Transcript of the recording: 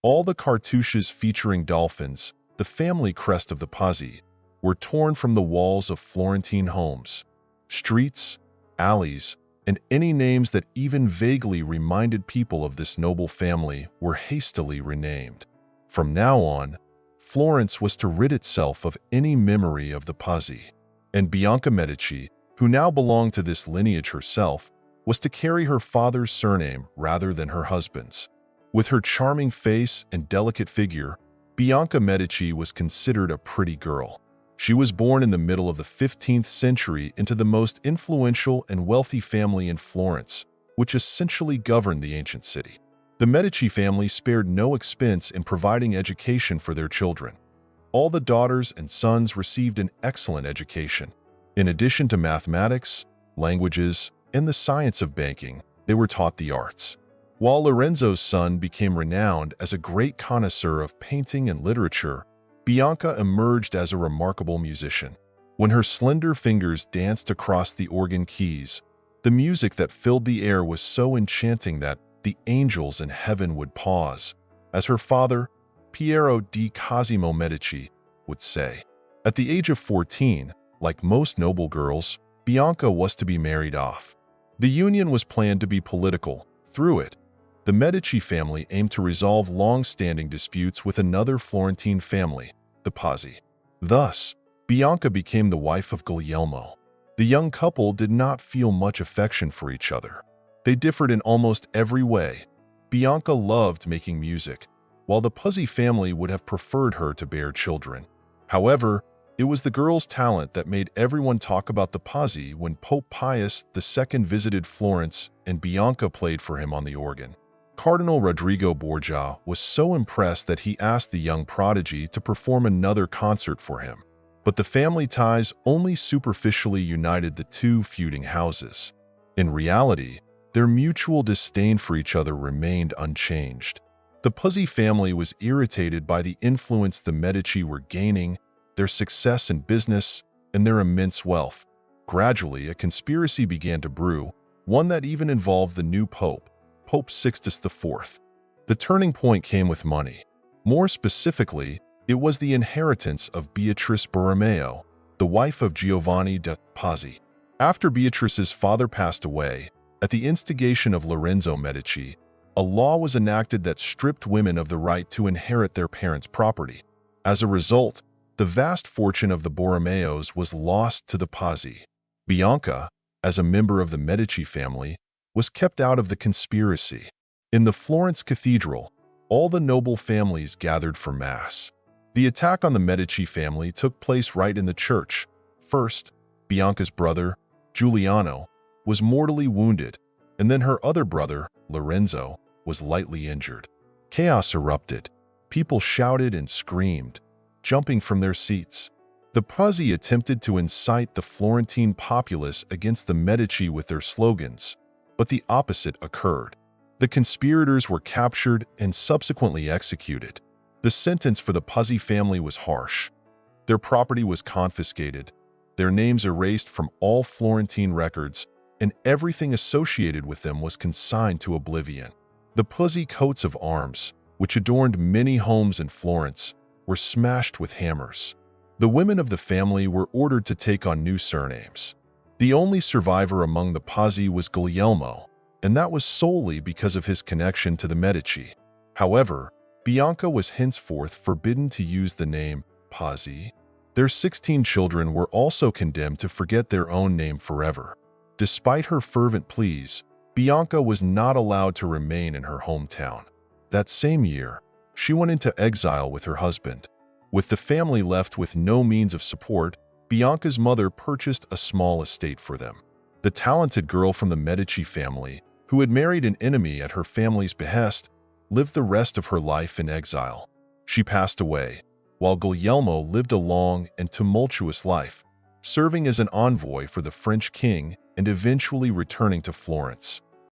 All the cartouches featuring dolphins, the family crest of the Pazzi, were torn from the walls of Florentine homes. Streets, alleys, and any names that even vaguely reminded people of this noble family were hastily renamed. From now on, Florence was to rid itself of any memory of the Pazzi, and Bianca Medici, who now belonged to this lineage herself, was to carry her father's surname rather than her husband's. With her charming face and delicate figure, Bianca Medici was considered a pretty girl. She was born in the middle of the 15th century into the most influential and wealthy family in Florence, which essentially governed the ancient city. The Medici family spared no expense in providing education for their children. All the daughters and sons received an excellent education. In addition to mathematics, languages, and the science of banking, they were taught the arts. While Lorenzo's son became renowned as a great connoisseur of painting and literature, Bianca emerged as a remarkable musician. When her slender fingers danced across the organ keys, the music that filled the air was so enchanting that the angels in heaven would pause, as her father, Piero di Cosimo Medici, would say. At the age of 14, like most noble girls, Bianca was to be married off. The union was planned to be political. Through it, the Medici family aimed to resolve long-standing disputes with another Florentine family, the Pazzi. Thus, Bianca became the wife of Guglielmo. The young couple did not feel much affection for each other. They differed in almost every way. Bianca loved making music, while the Pazzi family would have preferred her to bear children. However, it was the girl's talent that made everyone talk about the Pazzi when Pope Pius II visited Florence and Bianca played for him on the organ. Cardinal Rodrigo Borgia was so impressed that he asked the young prodigy to perform another concert for him. But the family ties only superficially united the two feuding houses. In reality, their mutual disdain for each other remained unchanged. The Pazzi family was irritated by the influence the Medici were gaining, their success in business, and their immense wealth. Gradually, a conspiracy began to brew, one that even involved the new pope, Pope Sixtus IV. The turning point came with money. More specifically, it was the inheritance of Beatrice Borromeo, the wife of Giovanni de' Pazzi. After Beatrice's father passed away, at the instigation of Lorenzo Medici, a law was enacted that stripped women of the right to inherit their parents' property. As a result, the vast fortune of the Borromeos was lost to the Pazzi. Bianca, as a member of the Medici family, was kept out of the conspiracy. In the Florence cathedral, all the noble families gathered for Mass. The attack on the Medici family took place right in the church. First, Bianca's brother, Giuliano, was mortally wounded, and then her other brother, Lorenzo, was lightly injured. Chaos erupted. People shouted and screamed, jumping from their seats. The Pazzi attempted to incite the Florentine populace against the Medici with their slogans, but the opposite occurred. The conspirators were captured and subsequently executed. The sentence for the Pazzi family was harsh. Their property was confiscated, their names erased from all Florentine records, and everything associated with them was consigned to oblivion. The Pazzi coats of arms, which adorned many homes in Florence, were smashed with hammers. The women of the family were ordered to take on new surnames. The only survivor among the Pazzi was Guglielmo, and that was solely because of his connection to the Medici. However, Bianca was henceforth forbidden to use the name Pazzi. Their 16 children were also condemned to forget their own name forever. Despite her fervent pleas, Bianca was not allowed to remain in her hometown. That same year, she went into exile with her husband. With the family left with no means of support, Bianca's mother purchased a small estate for them. The talented girl from the Medici family, who had married an enemy at her family's behest, lived the rest of her life in exile. She passed away, while Guglielmo lived a long and tumultuous life, serving as an envoy for the French king and eventually returning to Florence.